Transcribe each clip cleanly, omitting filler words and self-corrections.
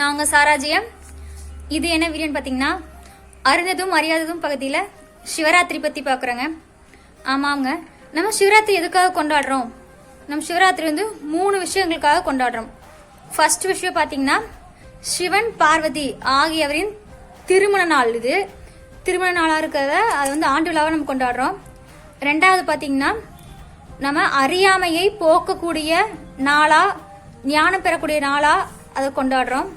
நாங்கள் சாராஜ்யம். இது என்ன வீடியோன்னு பார்த்தீங்கன்னா, அறிந்ததும் அறியாததும் பகுதியில் சிவராத்திரி பற்றி பார்க்குறோங்க. ஆமாங்க, நம்ம சிவராத்திரி எதுக்காக கொண்டாடுறோம்? நம்ம சிவராத்திரி வந்து 3 விஷயங்களுக்காக கொண்டாடுறோம். ஃபர்ஸ்ட் விஷயம் பார்த்தீங்கன்னா, சிவன் பார்வதி ஆகியவரின் திருமண நாள். இது திருமண நாளாக இருக்கிறத அது வந்து ஆண்டு விழாவை நம்ம கொண்டாடுறோம். ரெண்டாவது பார்த்தீங்கன்னா, நம்ம அறியாமையை போக்கக்கூடிய நாளா, ஞானம் பெறக்கூடிய நாளா அதை கொண்டாடுறோம்.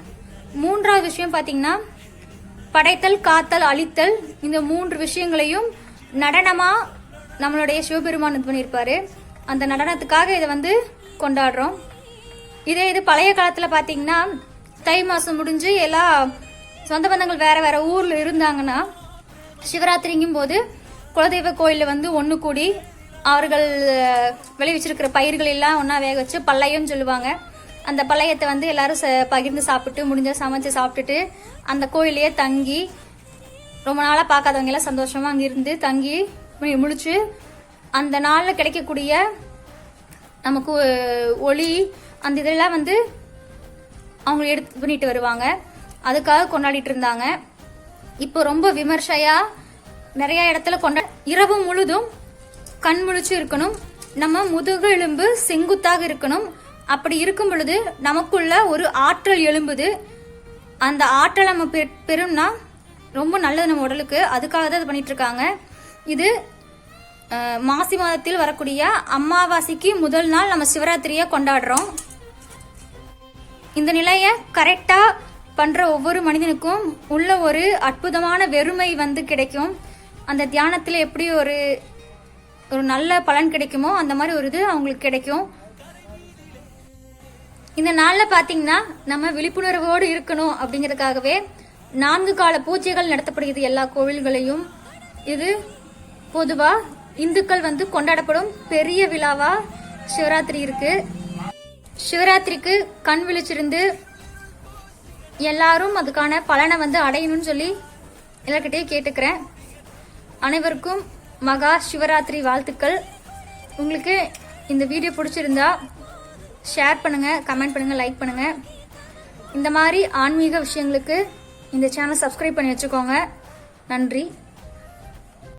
மூன்றாவது விஷயம் பார்த்தீங்கன்னா, படைத்தல், காத்தல், அழித்தல், இந்த 3 விஷயங்களையும் நடனமா நம்மளுடைய சிவபெருமான் இது பண்ணியிருப்பாரு. அந்த நடனத்துக்காக இதை வந்து கொண்டாடுறோம். இது பழைய காலத்தில் பார்த்தீங்கன்னா, தை மாதம் முடிஞ்சு எல்லா சொந்த பந்தங்கள் வேற வேற ஊரில் இருந்தாங்கன்னா, சிவராத்திரிங்கும் போது குலதெய்வ கோயிலில் வந்து ஒன்று கூடி அவர்கள் விளைவிச்சிருக்கிற பயிர்கள் எல்லாம் ஒன்றா வேக வச்சு பள்ளையம்னு சொல்லுவாங்க. அந்த பள்ளையத்தை வந்து எல்லாரும் பகிர்ந்து சாப்பிட்டு முடிஞ்ச சமைச்சு சாப்பிட்டுட்டு அந்த கோயிலையே தங்கி ரொம்ப நாளாக பார்க்காதவங்க எல்லாம் சந்தோஷமாக அங்கே இருந்து தங்கி முழிச்சு அந்த நாளில் கிடைக்கக்கூடிய நமக்கு ஒளி அந்த இதெல்லாம் வந்து அவங்க எடுத்து பண்ணிட்டு வருவாங்க. அதுக்காக கொண்டாடிட்டு இருந்தாங்க. இப்போ ரொம்ப விமர்சையா நிறைய இடத்துல இரவு முழுதும் கண் முழிச்சு இருக்கணும். நம்ம முதுகு எலும்பு செங்குத்தாக இருக்கணும். அப்படி இருக்கும் பொழுது நமக்குள்ள ஒரு ஆற்றல் எழும்புது. அந்த ஆற்றல் நம்ம பெறும்னா ரொம்ப நல்லது நம்ம உடலுக்கு. அதுக்காக தான் இது பண்ணிட்டு இருக்காங்க. இது மாசி மாதத்தில் வரக்கூடிய அமாவாசைக்கு முதல் நாள் நம்ம சிவராத்திரியை கொண்டாடுறோம். இந்த நிலையை கரெக்டா பண்ற ஒவ்வொரு மனிதனுக்கும் உள்ள ஒரு அற்புதமான வெறுமை வந்து கிடைக்கும். அந்த தியானத்துல எப்படி ஒரு நல்ல பலன் கிடைக்குமோ அந்த மாதிரி ஒரு இது அவங்களுக்கு கிடைக்கும். இந்த நாள்ல பாத்தீங்கன்னா, நம்ம விழிப்புணர்வோடு இருக்கணும் அப்படிங்கறதுக்காகவே 4 கால பூஜைகள் நடத்தப்படுகிறது எல்லா கோவில்களையும். இது பொதுவா இந்துக்கள் வந்து கொண்டாடப்படும் பெரிய விழாவா சிவராத்திரி இருக்கு. சிவராத்திரிக்கு கண் விழிச்சிருந்து எல்லாரும் அதுக்கான பலனை வந்து அடையணும்னு சொல்லி எல்லார்கிட்டையும் கேட்டுக்கிறேன். அனைவருக்கும் மகா சிவராத்திரி வாழ்த்துக்கள். உங்களுக்கு இந்த வீடியோ பிடிச்சிருந்தா ஷேர் பண்ணுங்க, கமெண்ட் பண்ணுங்க, லைக் பண்ணுங்க. இந்த மாதிரி ஆன்மீக விஷயங்களுக்கு இந்த சேனல் சப்ஸ்கிரைப் பண்ணி வச்சுக்கோங்க. நன்றி.